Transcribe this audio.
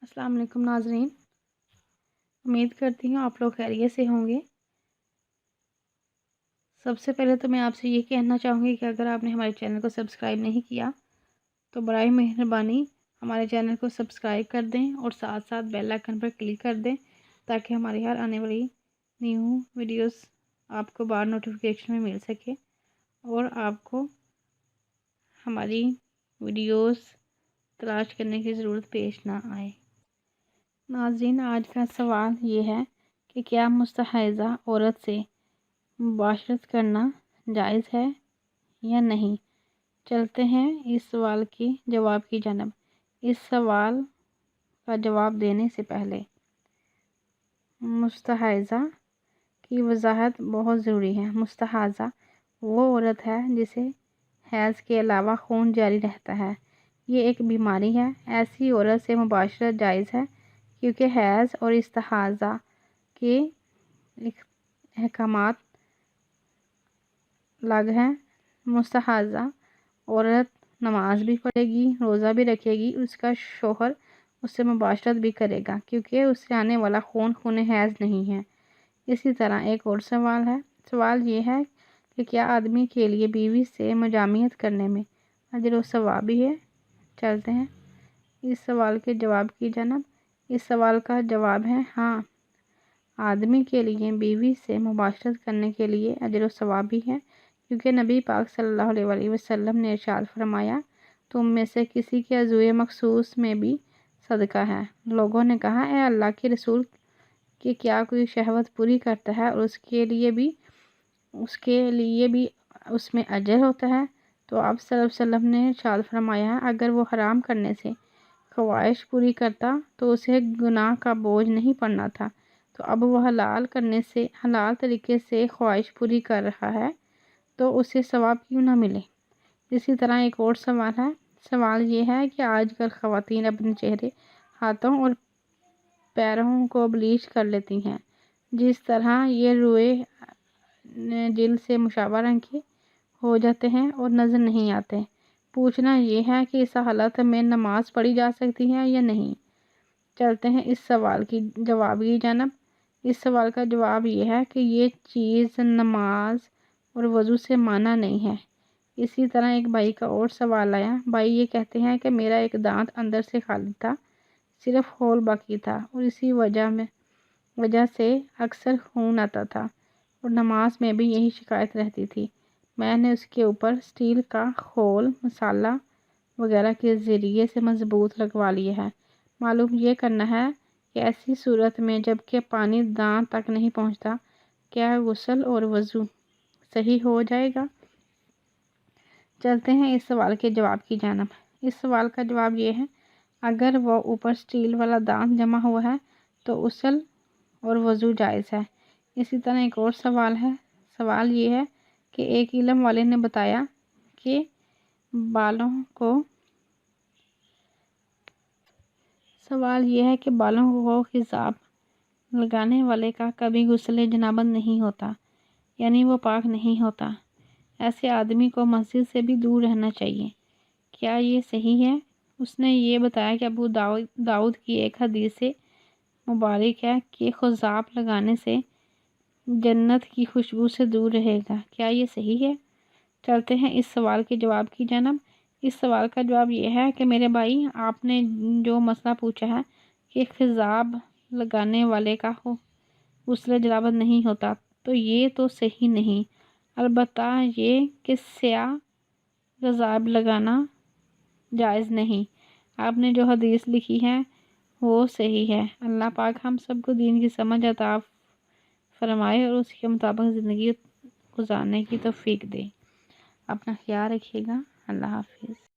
السلام علیکم ناظرین، امید کرتی ہوں آپ لوگ خیریت سے ہوں گے۔ سب سے پہلے تو میں آپ سے یہ کہنا چاہوں گی کہ اگر آپ نے ہمارے چینل کو سبسکرائب نہیں کیا تو برائے مہربانی ہمارے چینل کو سبسکرائب کر دیں اور ساتھ ساتھ بیل آئکن پر کلک کر دیں تاکہ ہماری ہر آنے والی نیو ویڈیوز آپ کو بار نوٹیفیکیشن میں مل سکے اور آپ کو ہماری ویڈیوز تلاش کرنے کی ضرورت پیش نہ آئے۔ ناظرین، آج کا سوال یہ ہے کہ کیا مستحیضہ عورت سے مباشرت کرنا جائز ہے یا نہیں؟ چلتے ہیں اس سوال کے جواب کی جانب۔ اس سوال کا جواب دینے سے پہلے مستحیضہ کی وضاحت بہت ضروری ہے۔ مستحاضہ وہ عورت ہے جسے حیض کے علاوہ خون جاری رہتا ہے۔ یہ ایک بیماری ہے۔ ایسی عورت سے مباشرت جائز ہے کیونکہ حیض اور استحاضہ کے احکامات الگ ہیں۔ مستحاضہ عورت نماز بھی پڑھے گی، روزہ بھی رکھے گی، اس کا شوہر اس سے مباشرت بھی کرے گا کیونکہ اس سے آنے والا خون حیض نہیں ہے۔ اسی طرح ایک اور سوال ہے۔ سوال یہ ہے کہ کیا آدمی کے لیے بیوی سے مجامعت کرنے میں اجر و ثواب بھی ہے؟ چلتے ہیں اس سوال کے جواب کی جانب۔ اس سوال کا جواب ہے ہاں، آدمی کے لیے بیوی سے مباشرت کرنے کے لیے اجر و ثواب بھی ہے کیونکہ نبی پاک صلی اللہ علیہ وسلم نے ارشاد فرمایا، تم میں سے کسی کے عضو مخصوص میں بھی صدقہ ہے۔ لوگوں نے کہا، اے اللہ کے رسول، کہ کیا کوئی شہوت پوری کرتا ہے اور اس کے لیے بھی اس میں اجر ہوتا ہے؟ تو آپ صلی اللہ علیہ وسلم نے ارشاد فرمایا، اگر وہ حرام کرنے سے خواہش پوری کرتا تو اسے گناہ کا بوجھ نہیں پڑنا تھا، تو اب وہ حلال طریقے سے خواہش پوری کر رہا ہے تو اسے ثواب کیوں نہ ملے؟ اسی طرح ایک اور سوال ہے۔ سوال یہ ہے کہ آج کل خواتین اپنے چہرے، ہاتھوں اور پیروں کو بلیچ کر لیتی ہیں، جس طرح یہ روئے جلد سے مشابہ رنگ کے ہو جاتے ہیں اور نظر نہیں آتے۔ پوچھنا یہ ہے کہ اس حالت میں نماز پڑھی جا سکتی ہے یا نہیں؟ چلتے ہیں اس سوال کی جواب کی جانب۔ اس سوال کا جواب یہ ہے کہ یہ چیز نماز اور وضو سے مانا نہیں ہے۔ اسی طرح ایک بھائی کا اور سوال آیا۔ بھائی یہ کہتے ہیں کہ میرا ایک دانت اندر سے خالی تھا، صرف ہول باقی تھا اور اسی وجہ سے اکثر خون آتا تھا اور نماز میں بھی یہی شکایت رہتی تھی۔ میں نے اس کے اوپر سٹیل کا خول مسالہ وغیرہ کے ذریعے سے مضبوط لگوا لیا ہے۔ معلوم یہ کرنا ہے کہ ایسی صورت میں جبکہ پانی دانت تک نہیں پہنچتا، کیا غسل اور وضو صحیح ہو جائے گا؟ چلتے ہیں اس سوال کے جواب کی جانب۔ اس سوال کا جواب یہ ہے، اگر وہ اوپر سٹیل والا دانت جمع ہوا ہے تو غسل اور وضو جائز ہے۔ اسی طرح ایک اور سوال ہے۔ سوال یہ ہے کہ ایک علم والے نے بتایا کہ بالوں کو خضاب لگانے والے کا کبھی غسل جنابت نہیں ہوتا، یعنی وہ پاک نہیں ہوتا۔ ایسے آدمی کو مسجد سے بھی دور رہنا چاہیے۔ کیا یہ صحیح ہے؟ اس نے یہ بتایا کہ ابو داؤد کی ایک حدیث سے مبارک ہے کہ خضاب لگانے سے جنت کی خوشبو سے دور رہے گا۔ کیا یہ صحیح ہے؟ چلتے ہیں اس سوال کے جواب کی جانب۔ اس سوال کا جواب یہ ہے کہ میرے بھائی، آپ نے جو مسئلہ پوچھا ہے کہ خضاب لگانے والے کا غسل جنابت نہیں ہوتا، تو یہ تو صحیح نہیں۔ البتہ یہ کہ سیاہ خضاب لگانا جائز نہیں۔ آپ نے جو حدیث لکھی ہے وہ صحیح ہے۔ اللہ پاک ہم سب کو دین کی سمجھ عطا فرمائے اور اس کے مطابق زندگی گزارنے کی توفیق دے۔ اپنا خیال رکھیے گا۔ اللہ حافظ۔